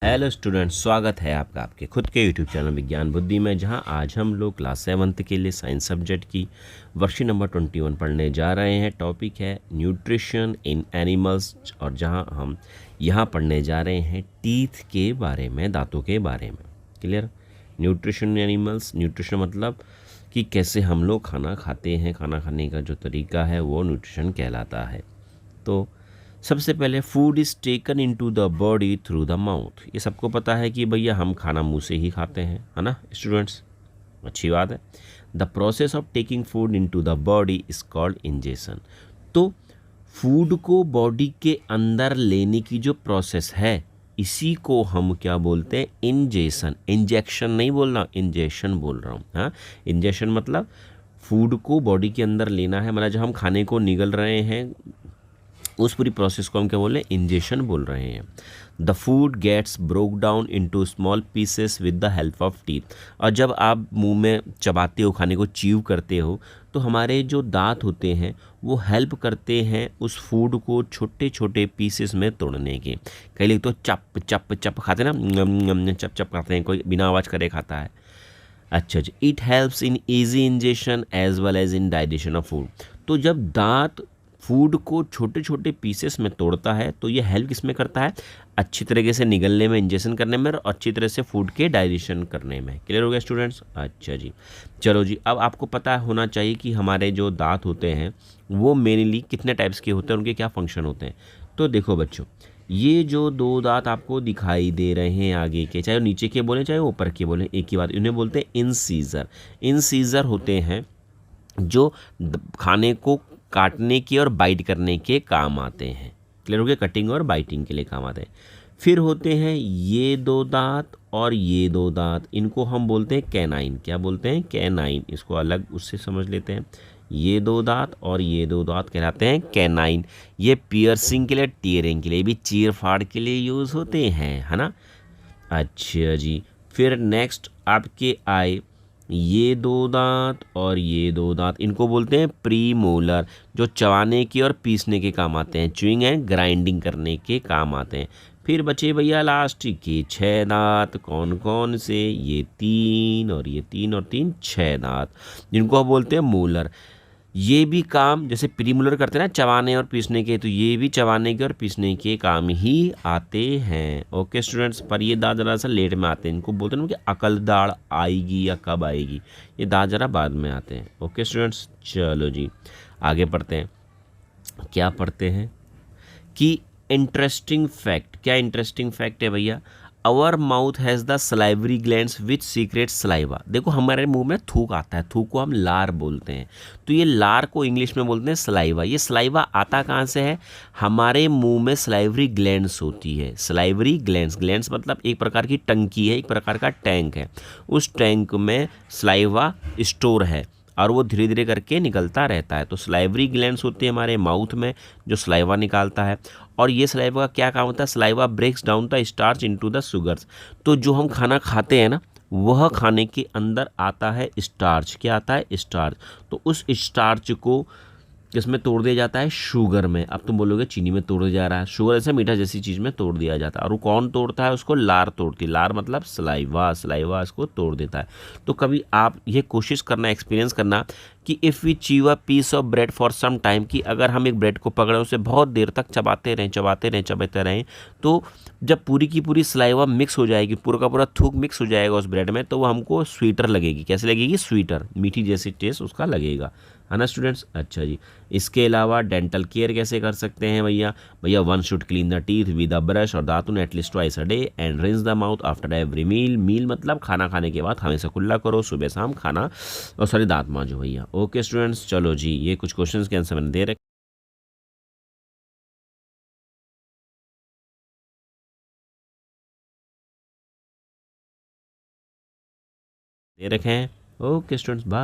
Hello students, स्वागत है आपका आपके खुद के यूट्यूब चैनल विज्ञान बुद्धि में, जहां आज हम लोग क्लास 7th के लिए साइंस सब्जेक्ट की वर्कशीट नंबर 21 पढ़ने जा रहे हैं। टॉपिक है न्यूट्रिशन इन एनिमल्स, और जहां हम यहां पढ़ने जा रहे हैं टीथ के बारे में, दांतों के बारे में। क्लियर? न्यूट्रिशन एनिमल्स, न्यूट्रिशन मतलब कि कैसे हम लोग खाना खाते हैं, खाना खाने का जो तरीका है वो न्यूट्रिशन कहलाता है। तो सबसे पहले food is taken into the body through the mouth. ये सबको पता है कि भैया हम खाना मुंह से ही खाते हैं, है ना स्टूडेंट्स? अच्छी बात है। The process of taking food into the body is called ingestion. तो फूड को बॉडी के अंदर लेने की जो प्रोसेस है, इसी को हम क्या बोलते हैं? इंजेशन। इंजेक्शन नहीं बोल रहा, इंजेशन बोल रहा हूँ। हाँ, इंजेशन मतलब फूड को बॉडी के अंदर लेना है, मतलब जब हम खाने को निगल रहे हैं उस पूरी प्रोसेस को हम क्या बोल रहे हैं? इंजेशन बोल रहे हैं। The food gets broke down into small pieces with the help of teeth. और जब आप मुंह में चबाते हो, खाने को च्यू करते हो, तो हमारे जो दांत होते हैं वो हेल्प करते हैं उस फूड को छोटे छोटे पीसेस में तोड़ने के। कई लोग तो चप चप चप खाते हैं ना, चप चप खाते हैं, कोई बिना आवाज़ करे खाता है। अच्छा जी, it helps in easy ingestion as well as in digestion of food. तो जब दांत फूड को छोटे छोटे पीसेस में तोड़ता है तो ये हेल्प किस में करता है? अच्छी तरीके से निगलने में, इंजेशन करने में, और अच्छी तरह से फूड के डाइजेशन करने में। क्लियर हो गया स्टूडेंट्स? अच्छा जी, चलो जी, अब आपको पता होना चाहिए कि हमारे जो दांत होते हैं वो मेनली कितने टाइप्स के होते हैं, उनके क्या फंक्शन होते हैं। तो देखो बच्चों, ये जो दो दांत आपको दिखाई दे रहे हैं आगे के, चाहे वो नीचे के बोले चाहे ऊपर के बोले, एक ही बात, इन्हें बोलते हैं इंसीजर। इंसीजर होते हैं जो खाने को काटने के और बाइट करने के काम आते हैं। क्लियर हो गया? कटिंग और बाइटिंग के लिए काम आते हैं। फिर होते हैं ये दो दांत और ये दो दांत, इनको हम बोलते हैं कैनाइन। क्या बोलते हैं? कैनाइन। इसको अलग उससे समझ लेते हैं। ये दो दांत और ये दो दांत कहलाते हैं कैनाइन। ये पियर्सिंग के लिए, टीयरिंग के लिए, भी चीर फाड़ के लिए यूज़ होते हैं, है ना? अच्छा जी, फिर नेक्स्ट आपके आए ये दो दांत और ये दो दांत, इनको बोलते हैं प्री मोलर, जो चबाने के और पीसने के काम आते हैं, च्यूइंग एंड ग्राइंडिंग करने के काम आते हैं। फिर बचे भैया लास्ट के 6 दांत। कौन कौन से? ये 3 और ये 3 और 3, 6 दांत, जिनको हम बोलते हैं मोलर। ये भी काम जैसे प्रीमोलर करते हैं ना, चबाने और पीसने के, तो ये भी चबाने के और पीसने के काम ही आते हैं। ओके स्टूडेंट्स, पर ये दांत जरा सा लेट में आते हैं। इनको बोलते हैं ना कि अकल दाढ़ आएगी या कब आएगी, ये दांत जरा बाद में आते हैं। ओके स्टूडेंट्स, चलो जी आगे पढ़ते हैं। क्या पढ़ते हैं कि इंटरेस्टिंग फैक्ट, क्या इंटरेस्टिंग फैक्ट है भैया? Our mouth has the salivary glands which secrete saliva. देखो, हमारे मुंह में थूक आता है, थूक को हम लार बोलते हैं, तो ये लार को इंग्लिश में बोलते हैं सलाइवा। ये सलाइवा आता कहाँ से है? हमारे मुंह में सलाइवरी ग्लैंड्स होती है। सलाइवरी ग्लैंड्स, ग्लैंड्स मतलब एक प्रकार की टंकी है, एक प्रकार का टैंक है। उस टैंक में सलाइवा स्टोर है और वो धीरे धीरे करके निकलता रहता है। तो सलाइवरी ग्लैंड्स होते हैं हमारे माउथ में, जो सलाइवा निकालता है। और ये सलाइवा का क्या काम होता है? Saliva breaks down the starch into the sugars. तो जो हम खाना खाते हैं ना, वह खाने के अंदर आता है स्टार्च। क्या आता है? स्टार्च। तो उस स्टार्च को किसमें तोड़ दिया जाता है? शुगर में। अब तुम बोलोगे चीनी में तोड़ दिया जा रहा है, शुगर ऐसे मीठा जैसी चीज़ में तोड़ दिया जाता है। और वो कौन तोड़ता है उसको? लार तोड़ती है। लार मतलब सलाइवा, सलाइवा इसको तोड़ देता है। तो कभी आप ये कोशिश करना, एक्सपीरियंस करना कि if we chew a piece of bread for some time, कि अगर हम एक ब्रेड को पकड़े उसे बहुत देर तक चबाते रहें, चबाते रहें, चबाते रहें, तो जब पूरी की पूरी सलाइवा मिक्स हो जाएगी, पूरा का पूरा थूक मिक्स हो जाएगा उस ब्रेड में, तो वो हमको स्वीटर लगेगी। कैसे लगेगी? स्वीटर, मीठी जैसी टेस्ट उसका लगेगा, है ना स्टूडेंट्स? अच्छा जी, इसके अलावा डेंटल केयर कैसे कर सकते हैं भैया? भैया one should clean the teeth with a brush और दातुन at least twice a day and rinse the mouth after every meal. Meal मतलब खाना खाने के बाद हमेशा कुल्ला करो, सुबह शाम खाना और सॉरी दांत मांजो भैया। ओके स्टूडेंट्स, चलो जी, ये कुछ क्वेश्चंस के आंसर मैंने दे रखे हैं। Okay students, bye.